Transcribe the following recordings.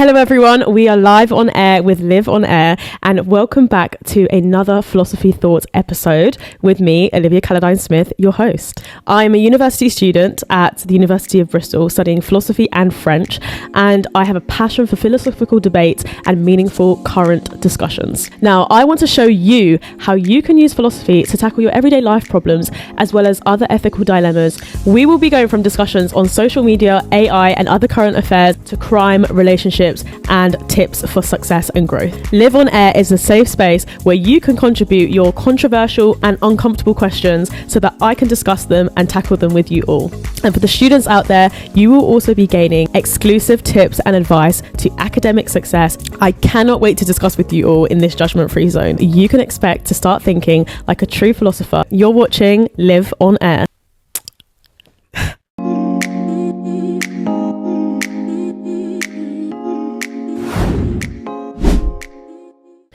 Hello everyone, we are live on air with Live on Air, and welcome back to another Philosophy Thoughts episode with me, Olivia Calladine-Smith, your host. I'm a university student at the University of Bristol studying philosophy and French, and I have a passion for philosophical debate and meaningful current discussions. Now, I want to show you how you can use philosophy to tackle your everyday life problems as well as other ethical dilemmas. We will be going from discussions on social media, AI, and other current affairs to crime, relationships, and tips for success and growth. Live on Air is a safe space where you can contribute your controversial and uncomfortable questions so that I can discuss them and tackle them with you all. And for the students out there, you will also be gaining exclusive tips and advice to academic success. I cannot wait to discuss with you all in this judgment-free zone. You can expect to start thinking like a true philosopher. You're watching Live on Air.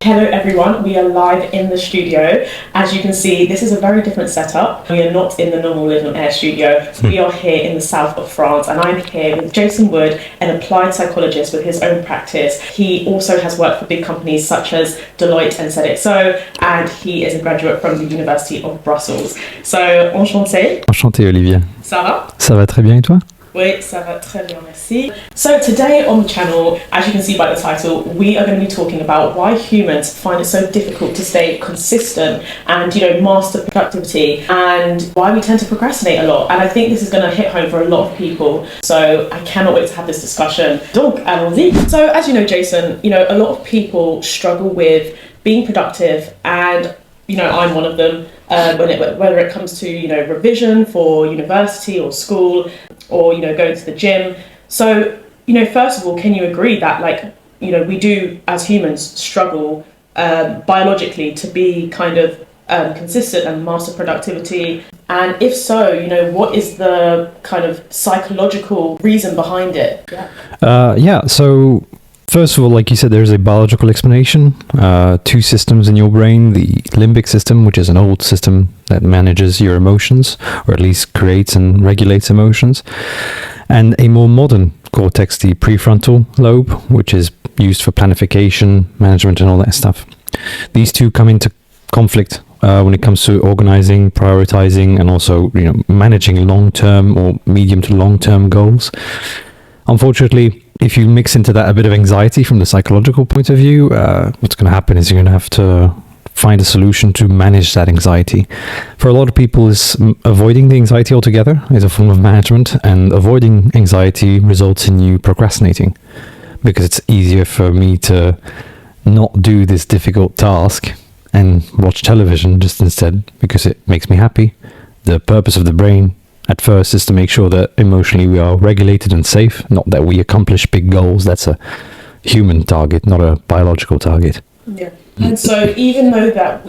Hello everyone, we are live in the studio. As you can see, this is a very different setup. We are not in the normal Live on Air studio. We are here in the south of France, and I'm here with Jason Wood, an applied psychologist with his own practice. He also has worked for big companies such as Deloitte and So, and he is a graduate from the University of Brussels. So, enchanté. Enchanté, Olivia. Ça va? Ça va très bien, et toi? Oui, ça va très bien, merci. So today on the channel, as you can see by the title, we are going to be talking about why humans find it so difficult to stay consistent and, master productivity, and why we tend to procrastinate a lot. And I think this is going to hit home for a lot of people. So I cannot wait to have this discussion. Donc, allons-y. So as you know, Jason, a lot of people struggle with being productive, and I'm one of them, whether it comes to, revision for university or school, or, going to the gym. So, first of all, can you agree that, we do, as humans, struggle biologically to be kind of consistent and master productivity? And if so, what is the kind of psychological reason behind it? So first of all, like you said, there's a biological explanation. Two systems in your brain: the limbic system, which is an old system that manages your emotions, or at least creates and regulates emotions, and a more modern cortex, the prefrontal lobe, which is used for planification, management, and all that stuff. These two come into conflict when it comes to organizing, prioritizing, and also managing long-term or medium to long-term goals. Unfortunately, if you mix into that a bit of anxiety from the psychological point of view, what's going to happen is you're going to have to find a solution to manage that anxiety. For a lot of people, avoiding the anxiety altogether is a form of management, and avoiding anxiety results in you procrastinating, because it's easier for me to not do this difficult task and watch television just instead, because it makes me happy. The purpose of the brain at first is to make sure that emotionally we are regulated and safe, not that we accomplish big goals. That's a human target, not a biological target. Yeah. And so even though that,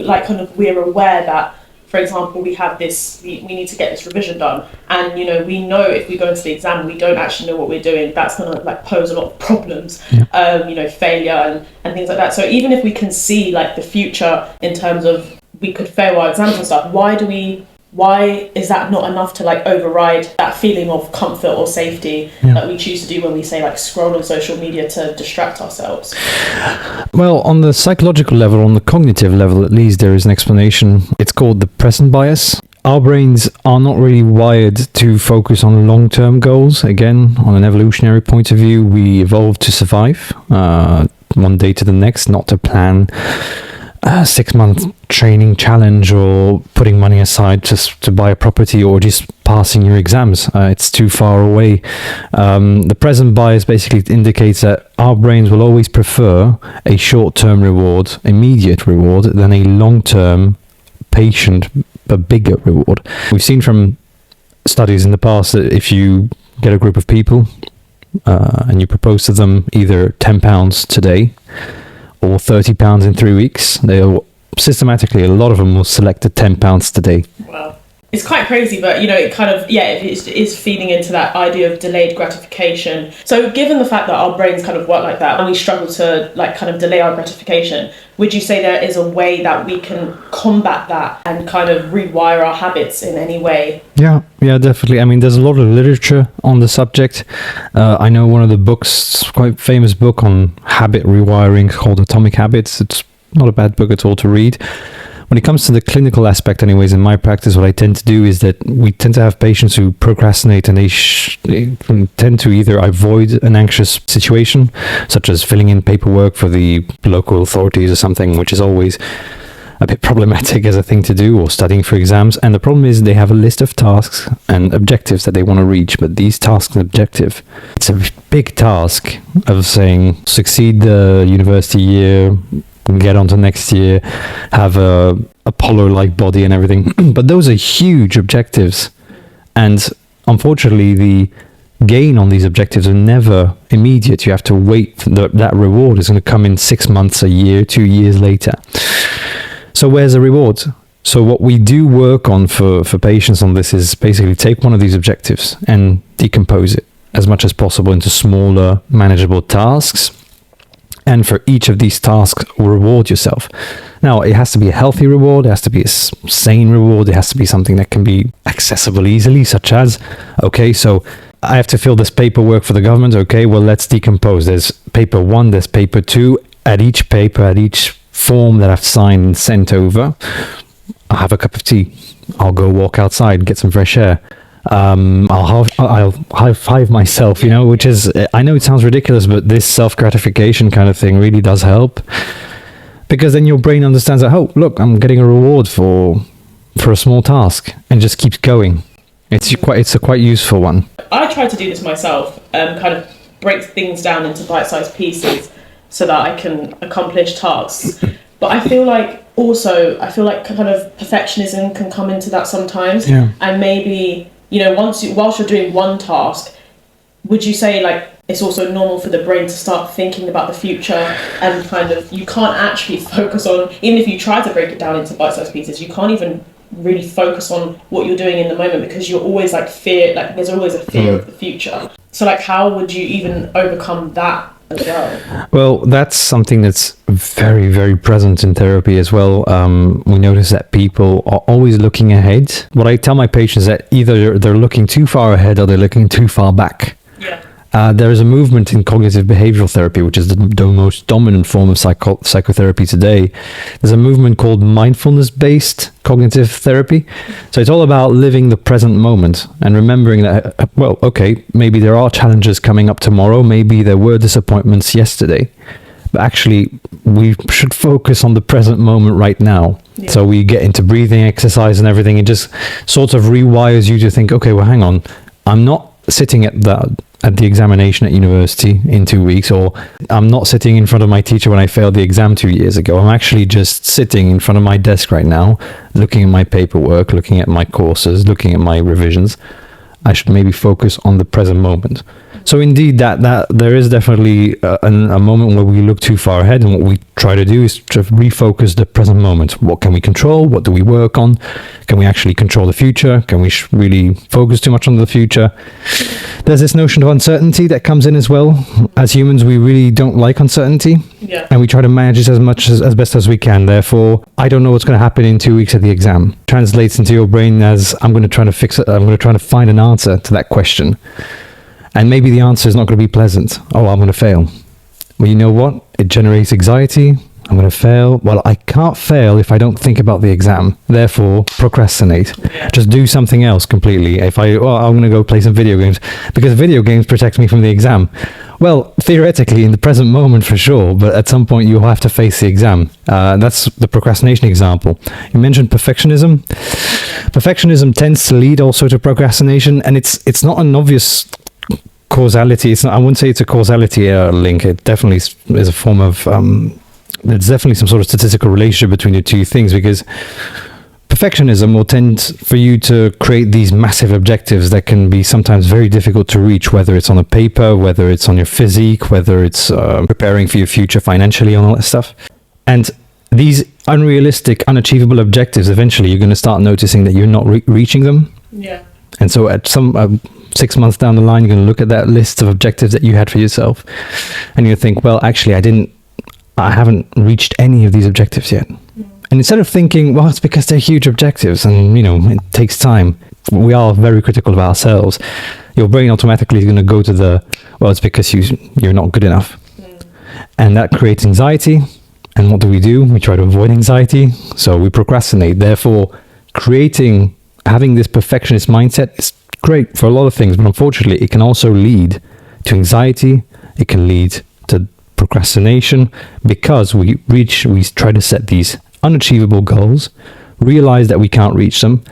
we're aware that, for example, we have this, we need to get this revision done, and, we know if we go into the exam, we don't actually know what we're doing, that's going to, pose a lot of problems, failure and things like that. So even if we can see, the future in terms of we could fail our exams and stuff, why is that not enough to override that feeling of comfort or safety that we choose to do when we say scroll on social media to distract ourselves? Well, on the psychological level, on the cognitive level at least, there is an explanation. It's called the present bias. Our brains are not really wired to focus on long-term goals. Again, on an evolutionary point of view, we evolved to survive one day to the next, not to plan a 6-month training challenge or putting money aside just to buy a property or just passing your exams. It's too far away. The present bias basically indicates that our brains will always prefer a short-term reward, immediate reward, than a long-term, patient, but bigger reward. We've seen from studies in the past that if you get a group of people and you propose to them either £10 today or £30 in 3 weeks, they'll systematically, a lot of them will select the £10 today. Wow. It's quite crazy, but it kind of, it is feeding into that idea of delayed gratification. So given the fact that our brains kind of work like that and we struggle to kind of delay our gratification, would you say there is a way that we can combat that and kind of rewire our habits in any way? Yeah, definitely. I mean, there's a lot of literature on the subject. I know one of the books, quite famous book on habit rewiring called Atomic Habits. It's not a bad book at all to read. When it comes to the clinical aspect, anyways, in my practice, what I tend to do is that we tend to have patients who procrastinate, and they tend to either avoid an anxious situation, such as filling in paperwork for the local authorities or something, which is always a bit problematic as a thing to do, or studying for exams. And the problem is they have a list of tasks and objectives that they want to reach, but these tasks and objectives, it's a big task of saying, succeed the university year, get on to next year, have a Apollo-like body and everything. But those are huge objectives. And unfortunately, the gain on these objectives are never immediate. You have to wait. That reward is going to come in 6 months, a year, 2 years later. So where's the reward? So what we do work on for patients on this is basically take one of these objectives and decompose it as much as possible into smaller, manageable tasks. And for each of these tasks, reward yourself. Now, it has to be a healthy reward. It has to be a sane reward. It has to be something that can be accessible easily, such as, okay, so I have to fill this paperwork for the government. Okay, well, let's decompose. There's paper 1, there's paper 2. At each paper, at each form that I've signed and sent over, I'll have a cup of tea. I'll go walk outside, get some fresh air. I'll high five myself, which is, I know it sounds ridiculous, but this self-gratification kind of thing really does help, because then your brain understands that, oh, look, I'm getting a reward for a small task, and just keeps going. It's a quite useful one. I try to do this myself, kind of break things down into bite-sized pieces so that I can accomplish tasks. But I feel like kind of perfectionism can come into that sometimes. Yeah. And maybe, whilst you're doing one task, would you say it's also normal for the brain to start thinking about the future, and kind of, you can't actually focus on, even if you try to break it down into bite-sized pieces, you can't even really focus on what you're doing in the moment, because you're always there's always a fear of the future. So how would you even overcome that as well? Well, that's something that's very, very present in therapy as well. We notice that people are always looking ahead. What I tell my patients is that either they're looking too far ahead or they're looking too far back. Yeah. There is a movement in cognitive behavioral therapy, which is the most dominant form of psychotherapy today. There's a movement called mindfulness-based cognitive therapy. So it's all about living the present moment and remembering that, well, okay, maybe there are challenges coming up tomorrow. Maybe there were disappointments yesterday. But actually, we should focus on the present moment right now. Yeah. So we get into breathing exercise and everything. It just sort of rewires you to think, okay, well, hang on. I'm not sitting at the examination at university in 2 weeks, or I'm not sitting in front of my teacher when I failed the exam 2 years ago. I'm actually just sitting in front of my desk right now, looking at my paperwork, looking at my courses, looking at my revisions. I should maybe focus on the present moment. So indeed, that there is definitely a moment where we look too far ahead, and what we try to do is to refocus the present moment. What can we control? What do we work on? Can we actually control the future? Can we really focus too much on the future? There's this notion of uncertainty that comes in as well. As humans, we really don't like uncertainty. Yeah. And we try to manage it as best as we can. Therefore, I don't know what's going to happen in 2 weeks at the exam. Translates into your brain as, I'm going to try to fix it. I'm going to try to find an answer to that question. And maybe the answer is not going to be pleasant. Oh, I'm going to fail. Well, you know what? It generates anxiety. I'm going to fail. Well, I can't fail if I don't think about the exam. Therefore, procrastinate. Yeah. Just do something else completely. I'm going to go play some video games because video games protect me from the exam. Well, theoretically, in the present moment, for sure. But at some point, you'll have to face the exam. That's the procrastination example. You mentioned perfectionism. Perfectionism tends to lead also to procrastination. And it's not an obvious causality. I wouldn't say it's a causality link. It definitely is a form of there's definitely some sort of statistical relationship between the two things, because perfectionism will tend for you to create these massive objectives that can be sometimes very difficult to reach, whether it's on a paper, whether it's on your physique, whether it's preparing for your future financially, and all that stuff. And these unrealistic, unachievable objectives, eventually you're going to start noticing that you're not reaching them. Yeah. And so at some 6 months down the line, you're going to look at that list of objectives that you had for yourself, and you think, well, actually, I haven't reached any of these objectives yet. And instead of thinking, well, it's because they're huge objectives and, it takes time. We are very critical of ourselves. Your brain automatically is going to go to it's because you're not good enough. And that creates anxiety. And what do? We try to avoid anxiety. So we procrastinate. Therefore, having this perfectionist mindset is great for a lot of things. But unfortunately, it can also lead to anxiety. It can lead to procrastination because we try to set these unachievable goals, realize that we can't reach them.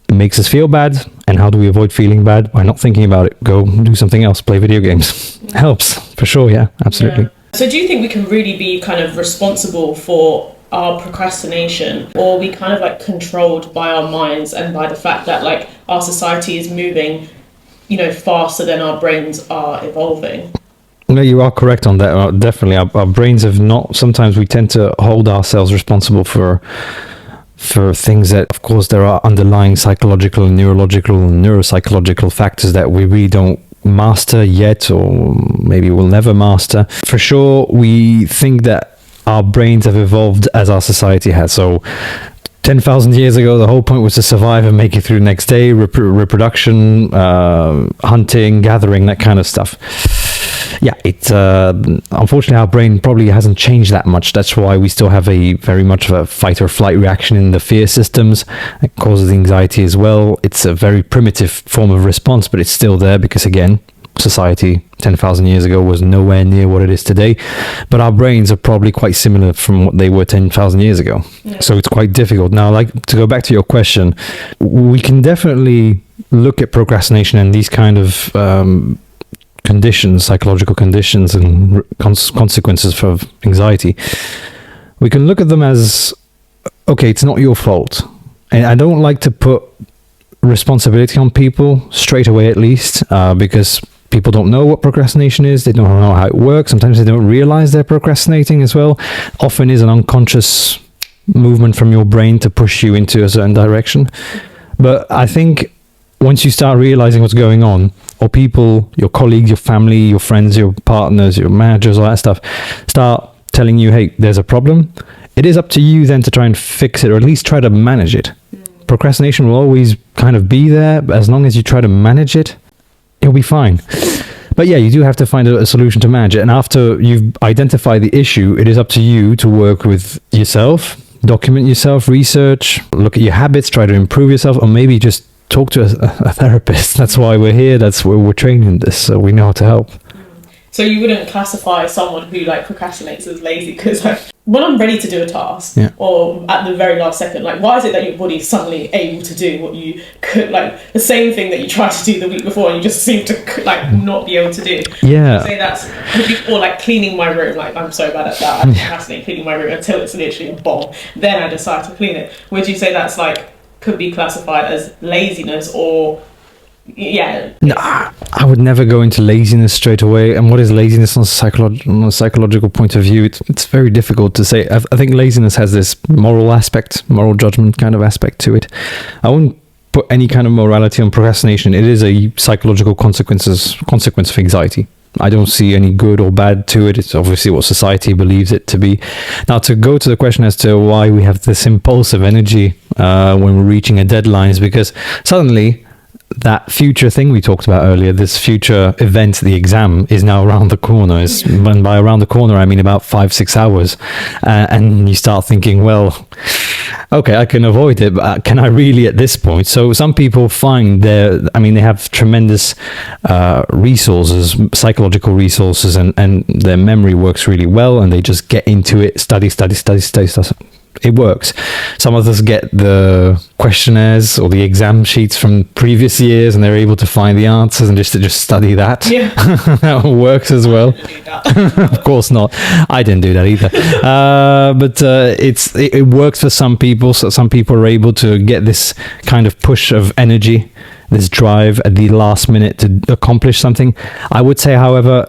It makes us feel bad. And how do we avoid feeling bad? By not thinking about it. Go do something else, play video games. Helps, for sure, yeah, absolutely. Yeah. So do you think we can really be kind of responsible for our procrastination, or are we kind of like controlled by our minds and by the fact that like our society is moving, faster than our brains are evolving? No, you are correct on that. Definitely, our brains have not. Sometimes we tend to hold ourselves responsible for things that, of course, there are underlying psychological, neurological, and neuropsychological factors that we really don't master yet, or maybe we'll never master. For sure, we think that our brains have evolved as our society has. So 10,000 years ago, the whole point was to survive and make it through the next day, reproduction, hunting, gathering, that kind of stuff. Yeah, unfortunately, our brain probably hasn't changed that much. That's why we still have very much of a fight or flight reaction in the fear systems. It causes anxiety as well. It's a very primitive form of response, but it's still there because, again, society 10,000 years ago was nowhere near what it is today. But our brains are probably quite similar from what they were 10,000 years ago. Yeah. So it's quite difficult. Now, to go back to your question, we can definitely look at procrastination and these kind of conditions, psychological conditions and consequences for anxiety. We can look at them as, okay, it's not your fault. And I don't like to put responsibility on people straight away, at least, because people don't know what procrastination is. They don't know how it works. Sometimes they don't realize they're procrastinating as well. Often is an unconscious movement from your brain to push you into a certain direction. But I think once you start realizing what's going on, or people, your colleagues, your family, your friends, your partners, your managers, all that stuff, start telling you, hey, there's a problem, it is up to you then to try and fix it, or at least try to manage it. Procrastination will always kind of be there, but as long as you try to manage it, it'll be fine. But yeah, you do have to find a solution to manage it. And after you've identified the issue, it is up to you to work with yourself, document yourself, research, look at your habits, try to improve yourself, or maybe just talk to a therapist. That's why we're here. That's where we're trained in this. So we know how to help. So you wouldn't classify someone who procrastinates as lazy? Because when I'm ready to do a task, or at the very last second, why is it that your body is suddenly able to do what you could, the same thing that you tried to do the week before and you just seem to not be able to do? Yeah. Say that's, or cleaning my room. I'm so bad at that. I procrastinate cleaning my room until it's literally a bomb. Then I decide to clean it. Would you say that's could be classified as laziness, or No, I would never go into laziness straight away. And what is laziness on a psychological point of view? It's very difficult to say. I think laziness has this moral judgment kind of aspect to it. I wouldn't put any kind of morality on procrastination. It is a psychological consequence of anxiety. I don't see any good or bad to it. It's obviously what society believes it to be. Now, to go to the question as to why we have this impulsive energy when we're reaching a deadline, is because suddenly that future thing we talked about earlier, this future event, the exam, is now around the corner. And by around the corner, I mean about 5-6 hours. And you start thinking, well, okay, I can avoid it, but can I really at this point? So some people find they have tremendous resources, psychological resources, and their memory works really well, and they just get into it, study. It works. Some of us get the questionnaires or the exam sheets from previous years, and they're able to find the answers and just study that. Yeah. That works as well. Of course not. I didn't do that either. But it works for some people. So some people are able to get this kind of push of energy, this drive at the last minute to accomplish something. I would say, however,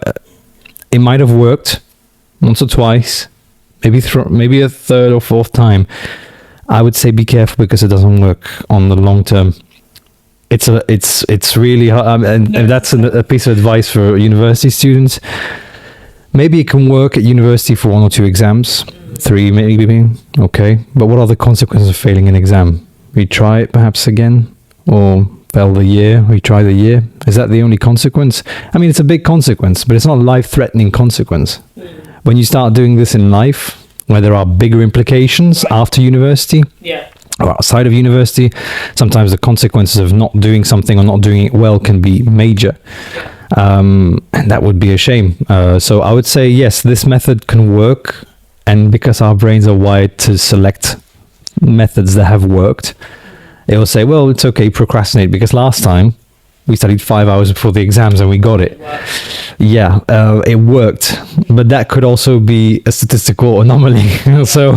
it might have worked once or twice, maybe a third or fourth time, I would say be careful, because it doesn't work on the long term. It's really hard, and that's a piece of advice for university students. Maybe it can work at university for 1 or 2 exams, 3 maybe, okay. But what are the consequences of failing an exam? Retry it perhaps again, or fail the year, retry the year. Is that the only consequence? I mean, it's a big consequence, but it's not a life-threatening consequence. When you start doing this in life, where there are bigger implications after university, or outside of university, sometimes the consequences of not doing something or not doing it well can be major. And that would be a shame. So I would say, yes, this method can work. And because our brains are wired to select methods that have worked, it will say, well, it's okay, procrastinate, because last time we studied 5 hours before the exams and we got it. Yeah, it worked. But that could also be a statistical anomaly. So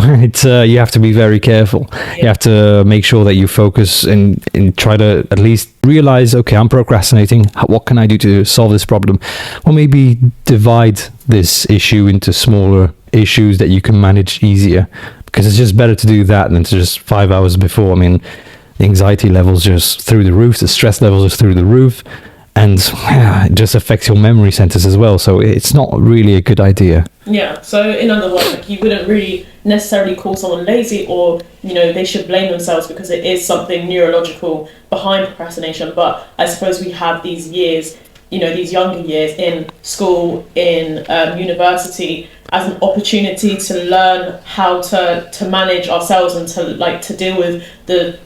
you have to be very careful. You have to make sure that you focus and try to at least realize, okay, I'm procrastinating. What can I do to solve this problem? Or maybe divide this issue into smaller issues that you can manage easier. Because it's just better to do that than to just 5 hours before. I mean, the anxiety levels just through the roof, the stress levels are through the roof, and it just affects your memory centers as well. So it's not really a good idea. Yeah. So in other words, like, you wouldn't really necessarily call someone lazy, or they should blame themselves, because it is something neurological behind procrastination. But I suppose we have these years, these younger years in school, in university, as an opportunity to learn how to manage ourselves and to deal with the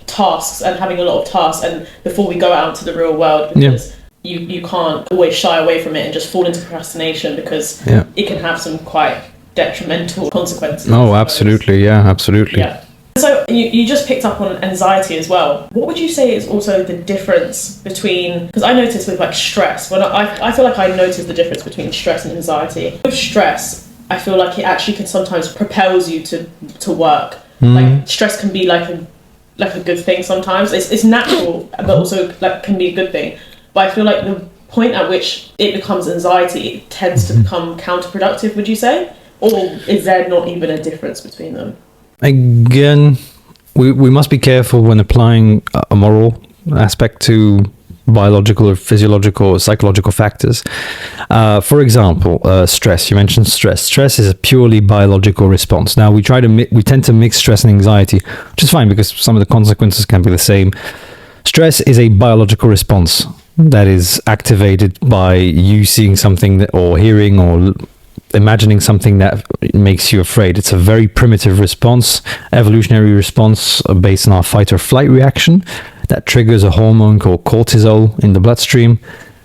tasks, and having a lot of tasks, and before we go out into the real world, because you can't always shy away from it and just fall into procrastination, because it can have some quite detrimental consequences. Oh, absolutely. Yeah, absolutely. Yeah. So you just picked up on anxiety as well. What would you say is also the difference between, because I noticed with stress, when I feel like I notice the difference between stress and anxiety. With stress, I feel like it actually can sometimes propels you to work. Like, stress can be like a good thing sometimes. It's natural, but also can be a good thing. But I feel like the point at which it becomes anxiety, it tends to become counterproductive, would you say? Or is there not even a difference between them? Again, we must be careful when applying a moral aspect to biological or physiological or psychological factors. For example, stress. You mentioned stress. Stress is a purely biological response. Now, we tend to mix stress and anxiety, which is fine, because some of the consequences can be the same. Stress is a biological response that is activated by you seeing something or hearing or imagining something that makes you afraid. It's a very primitive response, evolutionary response based on our fight or flight reaction that triggers a hormone called cortisol in the bloodstream,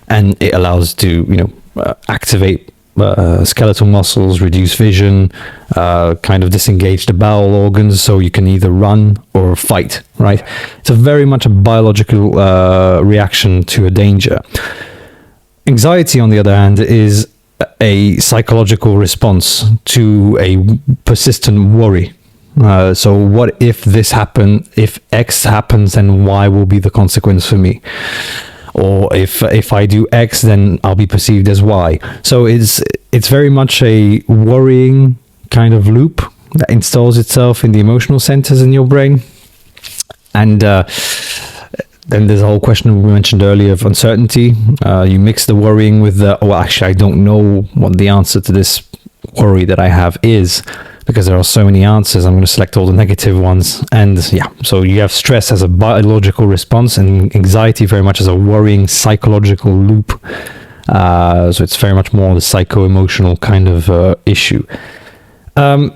and it allows to activate skeletal muscles, reduce vision, kind of disengage the bowel organs, so you can either run or fight, right? It's a very much a biological reaction to a danger. Anxiety, on the other hand, is a psychological response to a persistent worry. So what if this happens? If X happens, then Y will be the consequence for me. Or if I do X, then I'll be perceived as Y. So it's very much a worrying kind of loop that installs itself in the emotional centers in your brain. And then there's a whole question we mentioned earlier of uncertainty. You mix the worrying with actually, I don't know what the answer to this worry that I have is, because there are so many answers. I'm going to select all the negative ones. And so you have stress as a biological response, and anxiety very much as a worrying psychological loop. So it's very much more the psycho-emotional kind of issue. Can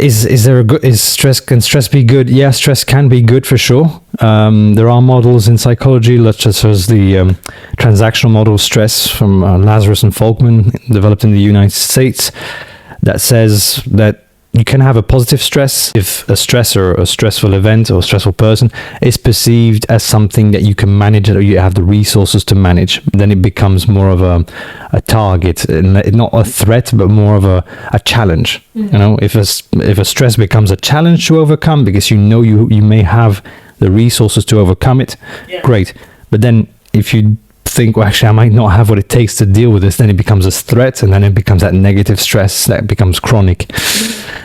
stress be good? Yeah, stress can be good for sure. There are models in psychology, such as the transactional model of stress from Lazarus and Folkman, developed in the United States, that says that you can have a positive stress if a stress or a stressful event or a stressful person is perceived as something that you can manage, or you have the resources to manage. Then it becomes more of a target, not a threat, but more of a challenge. Mm-hmm. If a stress becomes a challenge to overcome, because you may have the resources to overcome it, great. But then if you think, well, actually, I might not have what it takes to deal with this, then it becomes a threat, and then it becomes that negative stress that becomes chronic.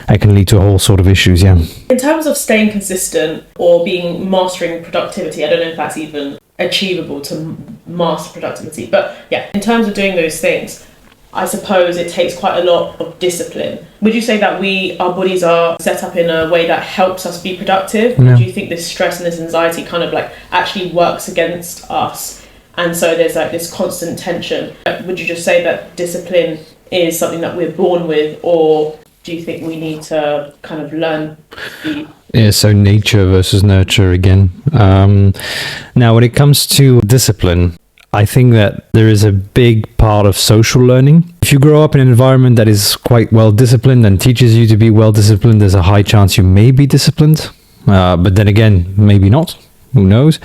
That can lead to a whole sort of issues, yeah. In terms of staying consistent or mastering productivity, I don't know if that's even achievable to master productivity, but yeah, in terms of doing those things, I suppose it takes quite a lot of discipline. Would you say that our bodies are set up in a way that helps us be productive? No. Or do you think this stress and this anxiety kind of like actually works against us? And so there's like this constant tension. Would you just say that discipline is something that we're born with, or do you think we need to kind of learn the... Yeah, so nature versus nurture again. Now, when it comes to discipline, I think that there is a big part of social learning. If you grow up in an environment that is quite well disciplined and teaches you to be well disciplined, there's a high chance you may be disciplined. But then again, maybe not. Who knows?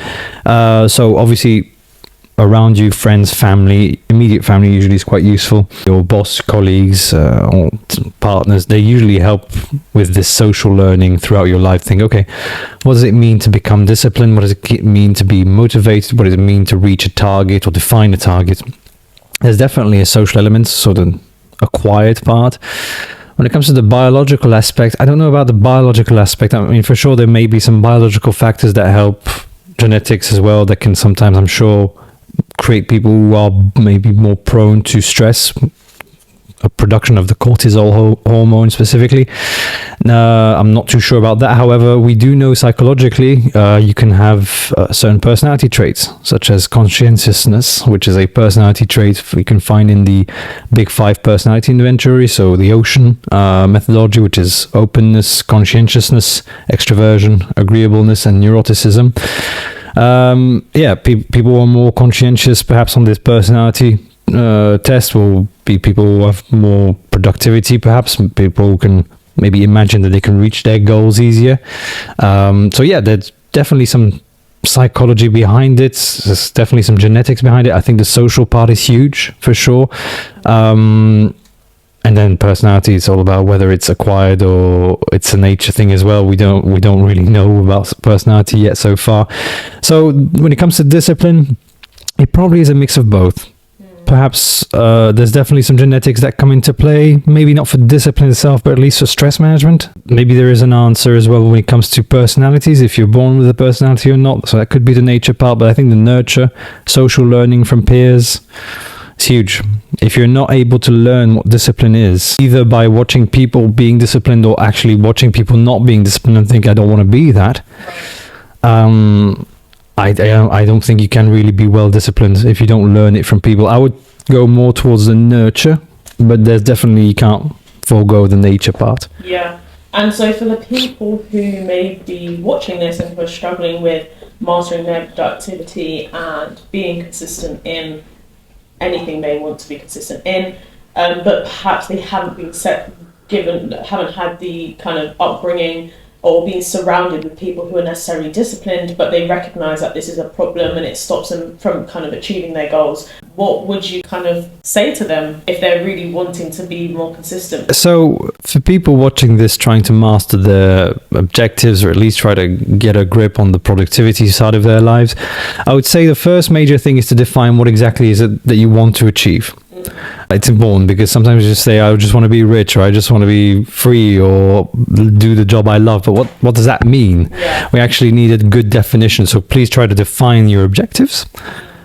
So obviously, around you, friends, family, immediate family usually is quite useful. Your boss, colleagues, or partners, they usually help with this social learning throughout your life. Think, okay, what does it mean to become disciplined? What does it mean to be motivated? What does it mean to reach a target or define a target? There's definitely a social element, sort of acquired part. When it comes to the biological aspect, I don't know about the biological aspect. I mean, for sure, there may be some biological factors that help, genetics as well, that can sometimes, I'm sure, create people who are maybe more prone to stress, a production of the cortisol hormone specifically. I'm not too sure about that. However, we do know psychologically you can have certain personality traits, such as conscientiousness, which is a personality trait we can find in the Big Five personality inventory. So the Ocean methodology, which is openness, conscientiousness, extroversion, agreeableness, and neuroticism. People who are more conscientious, perhaps on this personality test, will be people who have more productivity, perhaps people who can maybe imagine that they can reach their goals easier. There's definitely some psychology behind it. There's definitely some genetics behind it. I think the social part is huge for sure. And then personality is all about whether it's acquired or it's a nature thing as well. We don't really know about personality yet so far. So when it comes to discipline, it probably is a mix of both. Perhaps there's definitely some genetics that come into play, maybe not for discipline itself, but at least for stress management. Maybe there is an answer as well when it comes to personalities, if you're born with a personality or not. So that could be the nature part, but I think the nurture, social learning from peers, it's huge. If you're not able to learn what discipline is, either by watching people being disciplined or actually watching people not being disciplined and think, I don't want to be that, I don't think you can really be well disciplined if you don't learn it from people. I would go more towards the nurture, but there's definitely, you can't forego the nature part. Yeah. And so for the people who may be watching this and who are struggling with mastering their productivity and being consistent in anything they want to be consistent in, but perhaps they haven't been haven't had the kind of upbringing or being surrounded with people who are necessarily disciplined, but they recognise that this is a problem and it stops them from kind of achieving their goals. What would you kind of say to them if they're really wanting to be more consistent? So for people watching this, trying to master their objectives or at least try to get a grip on the productivity side of their lives, I would say the first major thing is to define what exactly is it that you want to achieve. It's important because sometimes you just say, I just want to be rich, or I just want to be free, or do the job I love. But what does that mean? Yeah. We actually need a good definition. So please try to define your objectives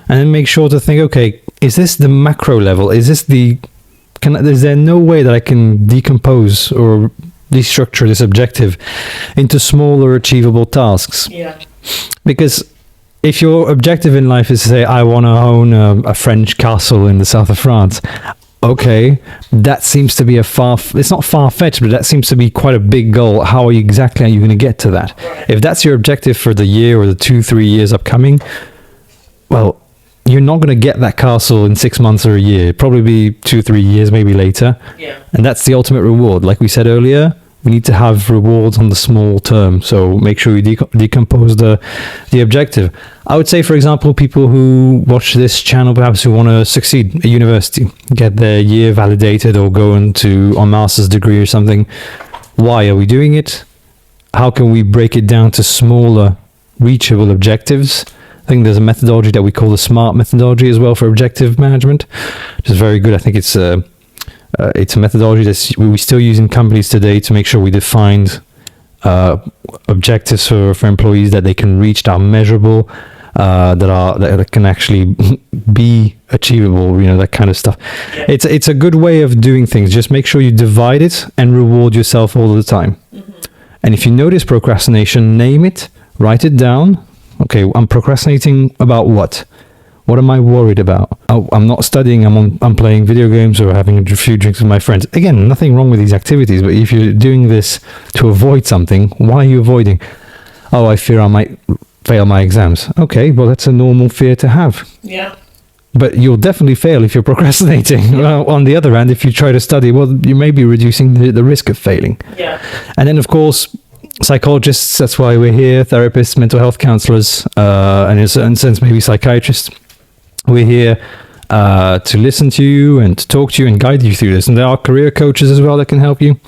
and then make sure to think, okay, is this the macro level? Is there no way that I can decompose or restructure this objective into smaller achievable tasks? Yeah. Because if your objective in life is to say, I want to own a French castle in the south of France, okay, that seems to be it's not far-fetched, but that seems to be quite a big goal. How are you going to get to that? Right. If that's your objective for the year or the 2-3 years upcoming, well, you're not going to get that castle in 6 months or a year. It'll probably be 2-3 years, maybe later. Yeah. And that's the ultimate reward. Like we said earlier, we need to have rewards on the small term. So make sure you decompose the objective. I would say, for example, people who watch this channel, perhaps who want to succeed at university, get their year validated or go into a master's degree or something. Why are we doing it? How can we break it down to smaller, reachable objectives I think there's a methodology that we call the SMART methodology as well for objective management, which is very good. I think it's a methodology that we still use in companies today to make sure we defined objectives for employees that they can reach, that are measurable, that can actually be achievable, that kind of stuff. Yeah. It's a good way of doing things. Just make sure you divide it and reward yourself all the time. Mm-hmm. And if you notice procrastination, name it, write it down. Okay, I'm procrastinating about what? What am I worried about? Oh, I'm not studying, I'm playing video games or having a few drinks with my friends. Again, nothing wrong with these activities, but if you're doing this to avoid something, why are you avoiding? Oh, I fear I might fail my exams. Okay, well, that's a normal fear to have. Yeah. But you'll definitely fail if you're procrastinating. Well, on the other hand, if you try to study, well, you may be reducing the risk of failing. Yeah. And then, of course, psychologists, that's why we're here, therapists, mental health counselors, and in a certain sense, maybe psychiatrists. We're here to listen to you and to talk to you and guide you through this. And there are career coaches as well that can help you.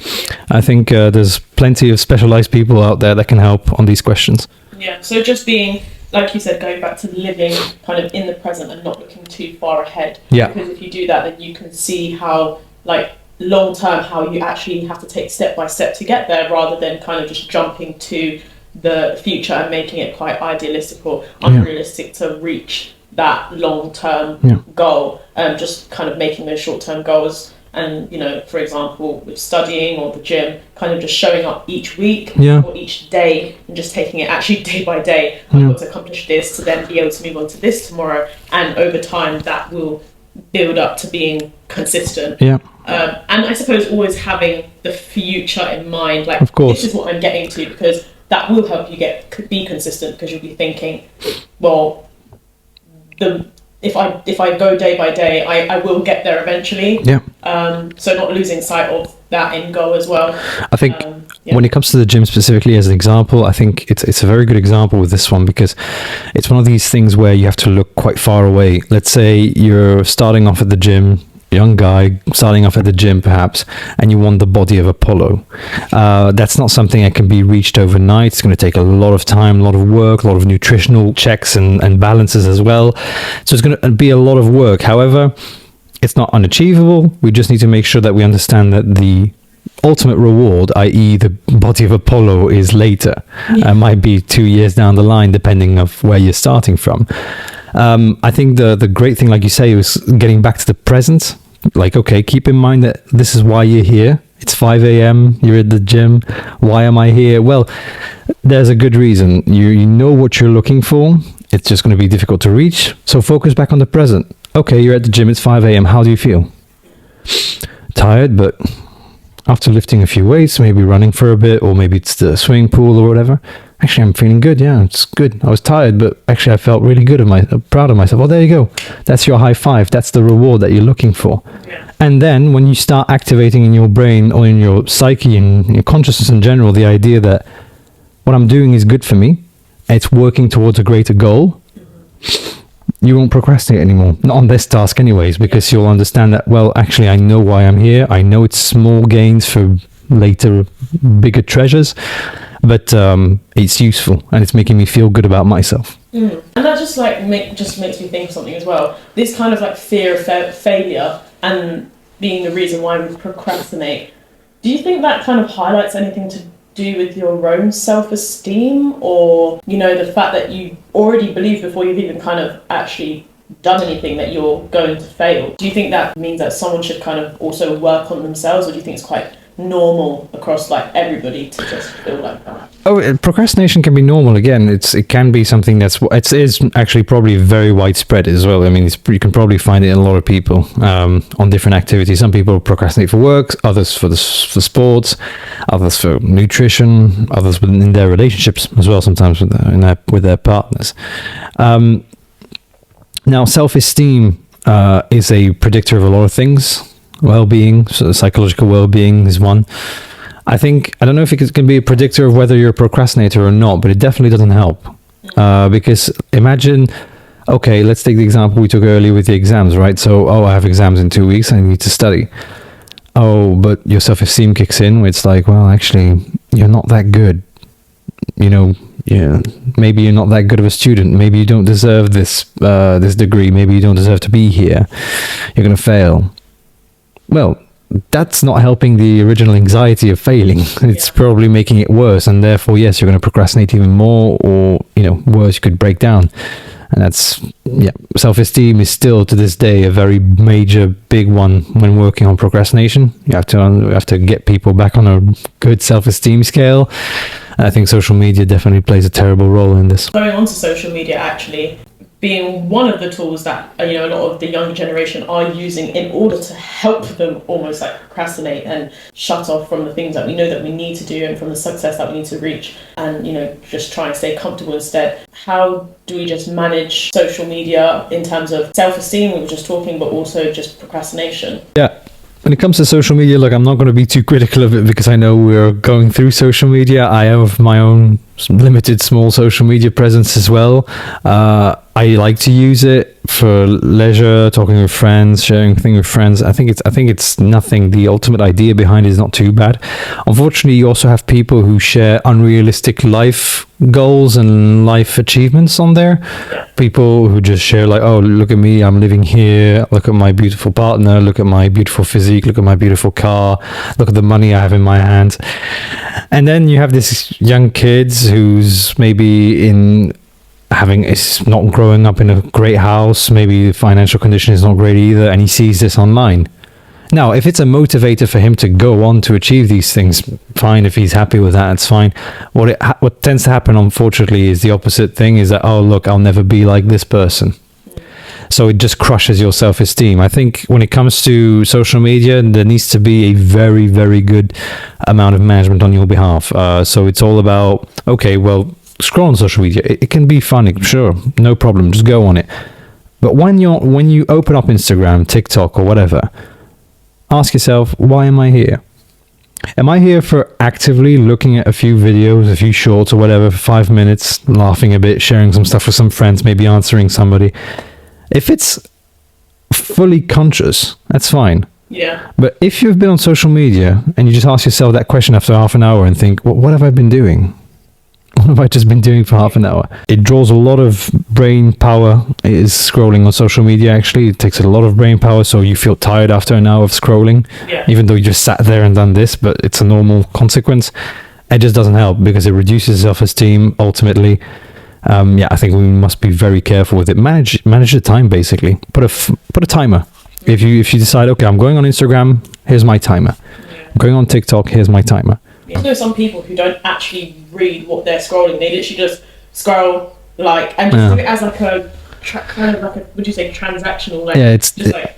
I think there's plenty of specialized people out there that can help on these questions. Yeah, so just being, like you said, going back to living kind of in the present and not looking too far ahead. Yeah. Because if you do that, then you can see how, like, long term, how you actually have to take step by step to get there, rather than kind of just jumping to the future and making it quite idealistic or unrealistic to reach that long-term goal, just kind of making those short-term goals. And, for example, with studying or the gym, kind of just showing up each week or each day and just taking it actually day by day. I've got to accomplish this to then be able to move on to this tomorrow. And over time, that will build up to being consistent. Yeah. And I suppose always having the future in mind, like, of course, this is what I'm getting to, because that will help you be consistent, because you'll be thinking, well, if I go day by day, I will get there eventually. Yeah. So not losing sight of that end goal as well. I think when it comes to the gym specifically as an example, I think it's a very good example with this one, because it's one of these things where you have to look quite far away. Let's say you're starting off at the gym, young guy starting off at the gym perhaps, and you want the body of Apollo. That's not something that can be reached overnight. It's going to take a lot of time, a lot of work, a lot of nutritional checks and balances as well. So it's going to be a lot of work. However, it's not unachievable. We just need to make sure that we understand that the ultimate reward, i.e. the body of Apollo, is later. Might be 2 years down the line, depending of where you're starting from. I think the great thing, like you say, is getting back to the present. Like, okay, keep in mind that this is why you're here. It's 5 a.m. You're at the gym. Why am I here? Well, there's a good reason. You know what you're looking for. It's just going to be difficult to reach. So focus back on the present. Okay, you're at the gym. It's 5 a.m. How do you feel? Tired, but after lifting a few weights, maybe running for a bit, or maybe it's the swimming pool or whatever. Actually, I'm feeling good. Yeah, it's good. I was tired, but actually I felt really good proud of myself. Well, there you go. That's your high five. That's the reward that you're looking for. Yeah. And then when you start activating in your brain or in your psyche and your consciousness in general, the idea that what I'm doing is good for me, it's working towards a greater goal, you won't procrastinate anymore. Not on this task anyways, because you'll understand that, well, actually, I know why I'm here. I know it's small gains for later bigger treasures, but it's useful and it's making me feel good about myself. And that just makes me think of something as well. This kind of like fear of failure and being the reason why we procrastinate. Do you think that kind of highlights anything to do with your own self-esteem, or the fact that you already believe before you've even kind of actually done anything that you're going to fail? Do you think that means that someone should kind of also work on themselves, or do you think it's quite normal across like everybody to just feel like that? Procrastination can be normal. Again, it can be something it is actually probably very widespread as well. I mean, you can probably find it in a lot of people on different activities. Some people procrastinate for work, others for sports, others for nutrition, others in their relationships as well, sometimes with their partners. Now, self-esteem is a predictor of a lot of things. Well-being, so psychological well-being is one. I don't know if it can be a predictor of whether you're a procrastinator or not, but it definitely doesn't help. Because imagine, okay, let's take the example we took earlier with the exams, right? So, I have exams in 2 weeks, I need to study. Oh, but your self-esteem kicks in, where it's like, well, actually, you're not that good. yeah, maybe you're not that good of a student. Maybe you don't deserve this degree. Maybe you don't deserve to be here. You're going to fail. Well, that's not helping the original anxiety of failing. It's probably making it worse, and therefore, yes, you're going to procrastinate even more, or worse, you could break down. And that's, self-esteem is still to this day a very major, big one when working on procrastination. You have to get people back on a good self-esteem scale. And I think social media definitely plays a terrible role in this. Going on to social media, actually being one of the tools that a lot of the younger generation are using in order to help them almost like procrastinate and shut off from the things that we know that we need to do and from the success that we need to reach, and just try and stay comfortable instead. How do we just manage social media in terms of self-esteem, we were just talking, but also just procrastination? Yeah. When it comes to social media, look, I'm not going to be too critical of it because I know we're going through social media. I have my own limited small social media presence as well. I like to use it for leisure, talking with friends, sharing things with friends. I think it's nothing. The ultimate idea behind it is not too bad. Unfortunately, you also have people who share unrealistic life goals and life achievements on there. People who just share like, oh, look at me, I'm living here. Look at my beautiful partner. Look at my beautiful physique. Look at my beautiful car. Look at the money I have in my hands. And then you have this young kids who's maybe is not growing up in a great house, maybe the financial condition is not great either, and he sees this online. Now, if it's a motivator for him to go on to achieve these things, fine. If he's happy with that, it's fine. What tends to happen, unfortunately, is the opposite thing, is that, oh, look, I'll never be like this person. So it just crushes your self-esteem. I think when it comes to social media, there needs to be a very, very good amount of management on your behalf. So it's all about, okay, well, scroll on social media. It can be funny, sure, no problem, just go on it. But when you open up Instagram, TikTok, or whatever, ask yourself, why am I here? Am I here for actively looking at a few videos, a few shorts or whatever for 5 minutes, laughing a bit, sharing some stuff with some friends, maybe answering somebody? If it's fully conscious, that's fine. Yeah. But if you've been on social media and you just ask yourself that question after half an hour and think, well, what have I been doing? What have I just been doing for half an hour? It draws a lot of brain power. It is scrolling on social media, actually. It takes a lot of brain power, so you feel tired after an hour of scrolling, even though you just sat there and done this, but it's a normal consequence. It just doesn't help because it reduces self-esteem, ultimately. I think we must be very careful with it. Manage the time, basically. Put a timer. If you decide, okay, I'm going on Instagram, here's my timer. I'm going on TikTok, here's my timer. I know some people who don't actually read what they're scrolling. They literally just scroll and just do it as like a kind of like a, would you say, transactional?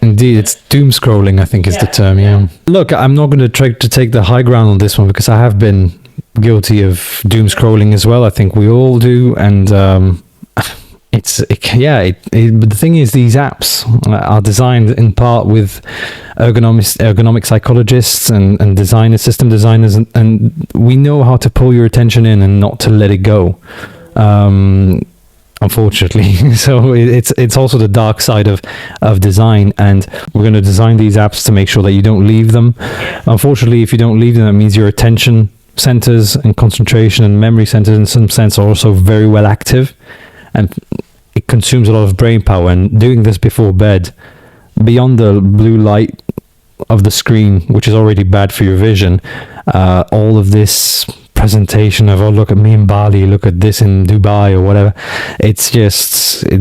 Indeed, it's doom scrolling, I think is the term. Yeah. Look, I'm not going to try to take the high ground on this one because I have been guilty of doom scrolling as well. I think we all do, and but the thing is, these apps are designed in part with ergonomic psychologists and designers, system designers, and we know how to pull your attention in and not to let it go. Unfortunately, so it's also the dark side of design, and we're going to design these apps to make sure that you don't leave them. Unfortunately, if you don't leave them, that means your attention centers and concentration and memory centers in some sense are also very well active, and it consumes a lot of brain power. And doing this before bed, beyond the blue light of the screen, which is already bad for your vision, all of this presentation of, oh, look at me in Bali, look at this in Dubai or whatever, it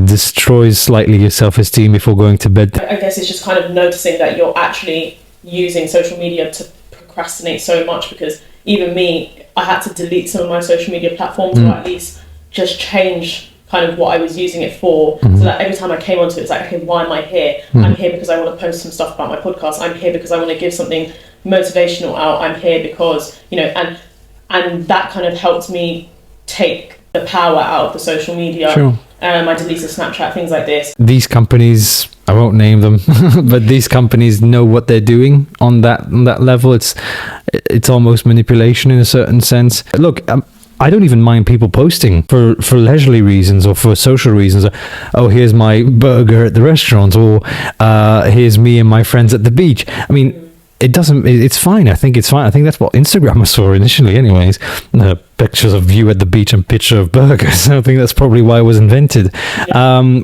destroys slightly your self-esteem before going to bed. I guess it's just kind of noticing that you're actually using social media to procrastinate so much, because even me, I had to delete some of my social media platforms, or at least just change kind of what I was using it for, so that every time I came onto it, it's like, okay, why am I here? I'm here because I want to post some stuff about my podcast. I'm here because I want to give something motivational out. I'm here because, and that kind of helped me take the power out of the social media. Sure. I deleted Snapchat, things like this. These companies, I won't name them, but these companies know what they're doing on that level. It's almost manipulation in a certain sense. Look, I don't even mind people posting for leisurely reasons or for social reasons. Oh, here's my burger at the restaurant, or here's me and my friends at the beach. I mean, it's fine. I think it's fine. I think that's what Instagram was for initially anyways. pictures of you at the beach and picture of burgers. I think that's probably why it was invented.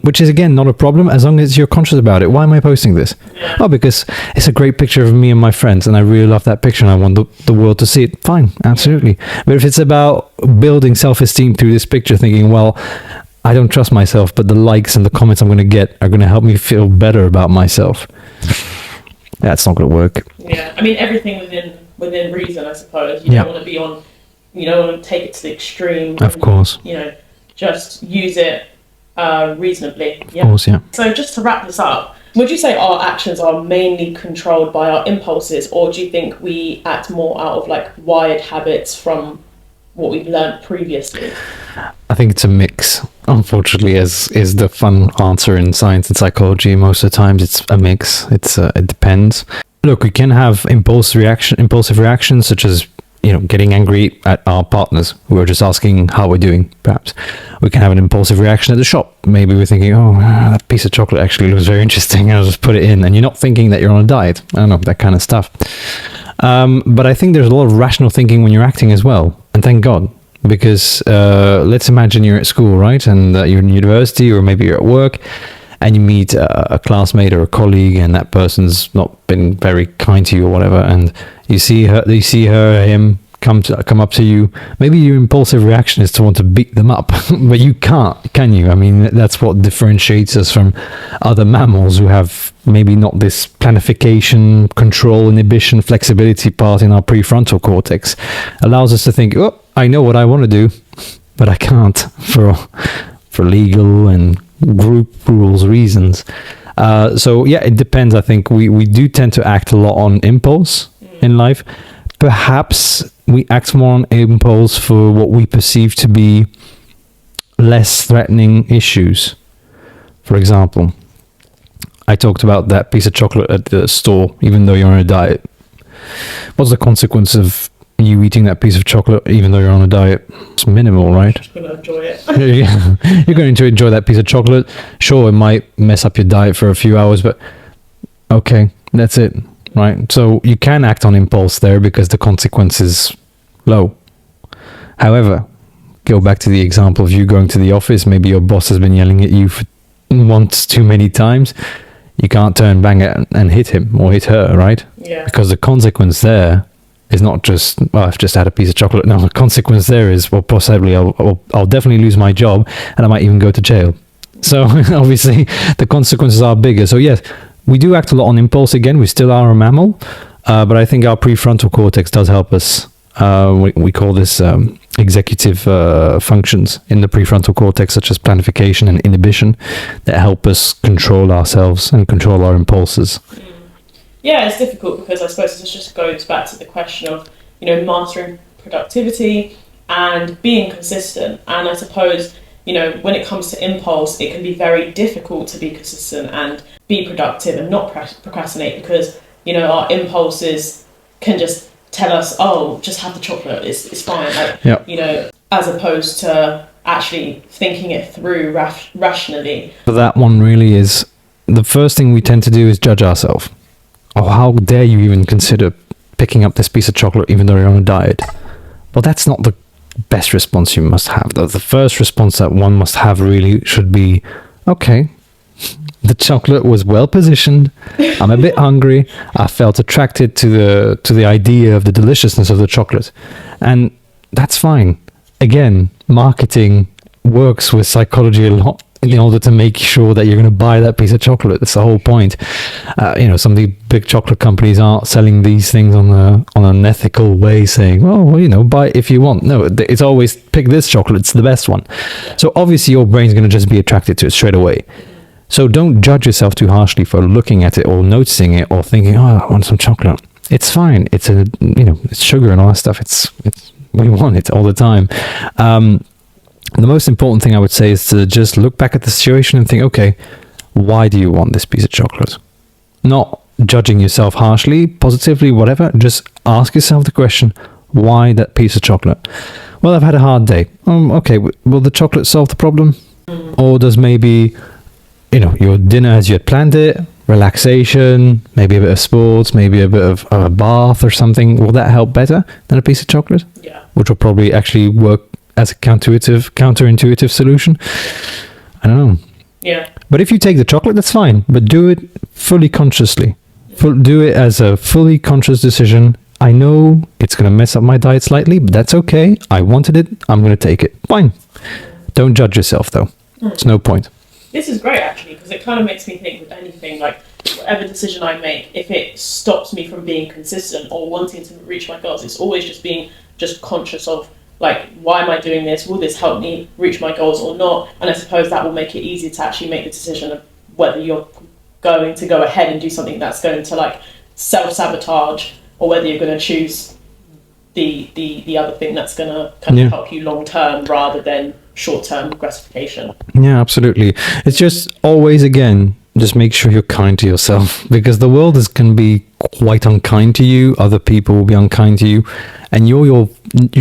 Which is, again, not a problem as long as you're conscious about it. Why am I posting this? Oh, because it's a great picture of me and my friends, and I really love that picture, and I want the world to see it. Fine, absolutely. But if it's about building self-esteem through this picture, thinking, well, I don't trust myself, but the likes and the comments I'm going to get are going to help me feel better about myself, that's not going to work. Yeah, I mean, everything within reason, I suppose. You don't want to be on, you don't want to take it to the extreme. Of course. You know, just use it reasonably. Of course, yeah. So just to wrap this up, would you say our actions are mainly controlled by our impulses, or do you think we act more out of like wired habits from what we've learned previously? I think it's a mix. Unfortunately, as is the fun answer in science and psychology, most of the times it's a mix. It depends. Look, we can have impulsive reactions, such as, you know, getting angry at our partners who are just asking how we're doing, perhaps. We can have an impulsive reaction at the shop. Maybe we're thinking, oh, that piece of chocolate actually looks very interesting, and I'll just put it in. And you're not thinking that you're on a diet. I don't know, that kind of stuff. But I think there's a lot of rational thinking when you're acting as well. And thank God. Because let's imagine you're at school, right? And you're in university, or maybe you're at work, and you meet a classmate or a colleague, and that person's not been very kind to you or whatever, and you see him come up to you. Maybe your impulsive reaction is to want to beat them up, but you can't, can you? I mean, that's what differentiates us from other mammals who have maybe not this planification, control, inhibition, flexibility part in our prefrontal cortex. Allows us to think, oh, I know what I want to do, but I can't for legal and group rules reasons. So yeah, it depends. I think we do tend to act a lot on impulse in life. Perhaps we act more on impulse for what we perceive to be less threatening issues. For example, I talked about that piece of chocolate at the store, even though you're on a diet. What's the consequence of you eating that piece of chocolate even though you're on a diet? It's minimal, right? You're going to enjoy it. Yeah. You're going to enjoy that piece of chocolate. Sure, it might mess up your diet for a few hours, but okay, that's it, right? So you can act on impulse there because the consequence is low. However, go back to the example of you going to the office. Maybe your boss has been yelling at you for once too many times. You can't turn bang and hit him or hit her, right? Yeah. Because the consequence there is not just, well, I've just had a piece of chocolate. No, the consequence there is, well, possibly I'll definitely lose my job, and I might even go to jail. So obviously the consequences are bigger. So yes, we do act a lot on impulse. Again, we still are a mammal, but I think our prefrontal cortex does help us. We call this executive functions in the prefrontal cortex, such as planification and inhibition, that help us control ourselves and control our impulses. Yeah, it's difficult because I suppose this just goes back to the question of, you know, mastering productivity and being consistent. And I suppose, you know, when it comes to impulse, it can be very difficult to be consistent and be productive and not procrastinate because, you know, our impulses can just tell us, oh, just have the chocolate, it's fine. Like, yep. You know, as opposed to actually thinking it through rationally. But that one really is, the first thing we tend to do is judge ourselves. Oh, how dare you even consider picking up this piece of chocolate even though you're on a diet? Well, that's not the best response you must have. The first response that one must have really should be, okay, the chocolate was well positioned. I'm a bit hungry. I felt attracted to the idea of the deliciousness of the chocolate. And that's fine. Again, marketing works with psychology a lot in order to make sure that you're going to buy that piece of chocolate. That's the whole point. You know, some of the big chocolate companies aren't selling these things on an ethical way, saying, well, you know, buy it if you want. No, it's always pick this chocolate. It's the best one. So obviously your brain's going to just be attracted to it straight away. So don't judge yourself too harshly for looking at it or noticing it or thinking, oh, I want some chocolate. It's fine. It's it's sugar and all that stuff. We want it all the time. The most important thing I would say is to just look back at the situation and think, okay, why do you want this piece of chocolate? Not judging yourself harshly, positively, whatever. Just ask yourself the question, why that piece of chocolate? Well, I've had a hard day. Okay, will the chocolate solve the problem? Or does maybe, you know, your dinner as you had planned it, relaxation, maybe a bit of sports, maybe a bit of a bath or something, will that help better than a piece of chocolate? Yeah. Which will probably actually work as a counterintuitive solution. I don't know. Yeah. But if you take the chocolate, that's fine. But do it fully consciously. Do it as a fully conscious decision. I know it's going to mess up my diet slightly, but that's okay. I wanted it. I'm going to take it. Fine. Don't judge yourself, though. There's no point. This is great, actually, because it kind of makes me think with anything, like whatever decision I make, if it stops me from being consistent or wanting to reach my goals, it's always just being conscious of, like, why am I doing this? Will this help me reach my goals or not? And I suppose that will make it easier to actually make the decision of whether you're going to go ahead and do something that's going to, like, self-sabotage, or whether you're going to choose the other thing that's going to kind of help you long term rather than short term gratification. Yeah, absolutely. It's just always, again, just make sure you're kind to yourself, because the world can be quite unkind to you. Other people will be unkind to you, and you're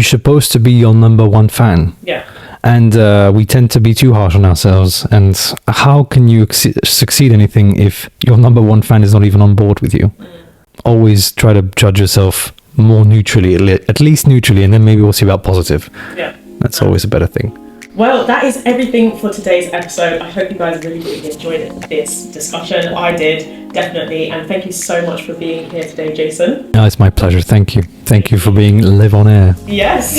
supposed to be your number one fan. Yeah. And we tend to be too harsh on ourselves. And how can you succeed anything if your number one fan is not even on board with you? Always try to judge yourself more neutrally, at least neutrally, and then maybe we'll see about positive. Yeah. That's always a better thing. Well, that is everything for today's episode. I hope you guys really enjoyed this discussion. I did, definitely. And thank you so much for being here today, Jason. No, it's my pleasure. Thank you. Thank you for being Live on Air. Yes.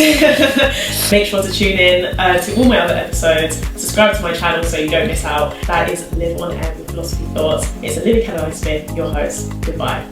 Make sure to tune in to all my other episodes. Subscribe to my channel so you don't miss out. That is Live on Air with Philosophy Thoughts. It's Olivia Caroline Smith, your host. Goodbye.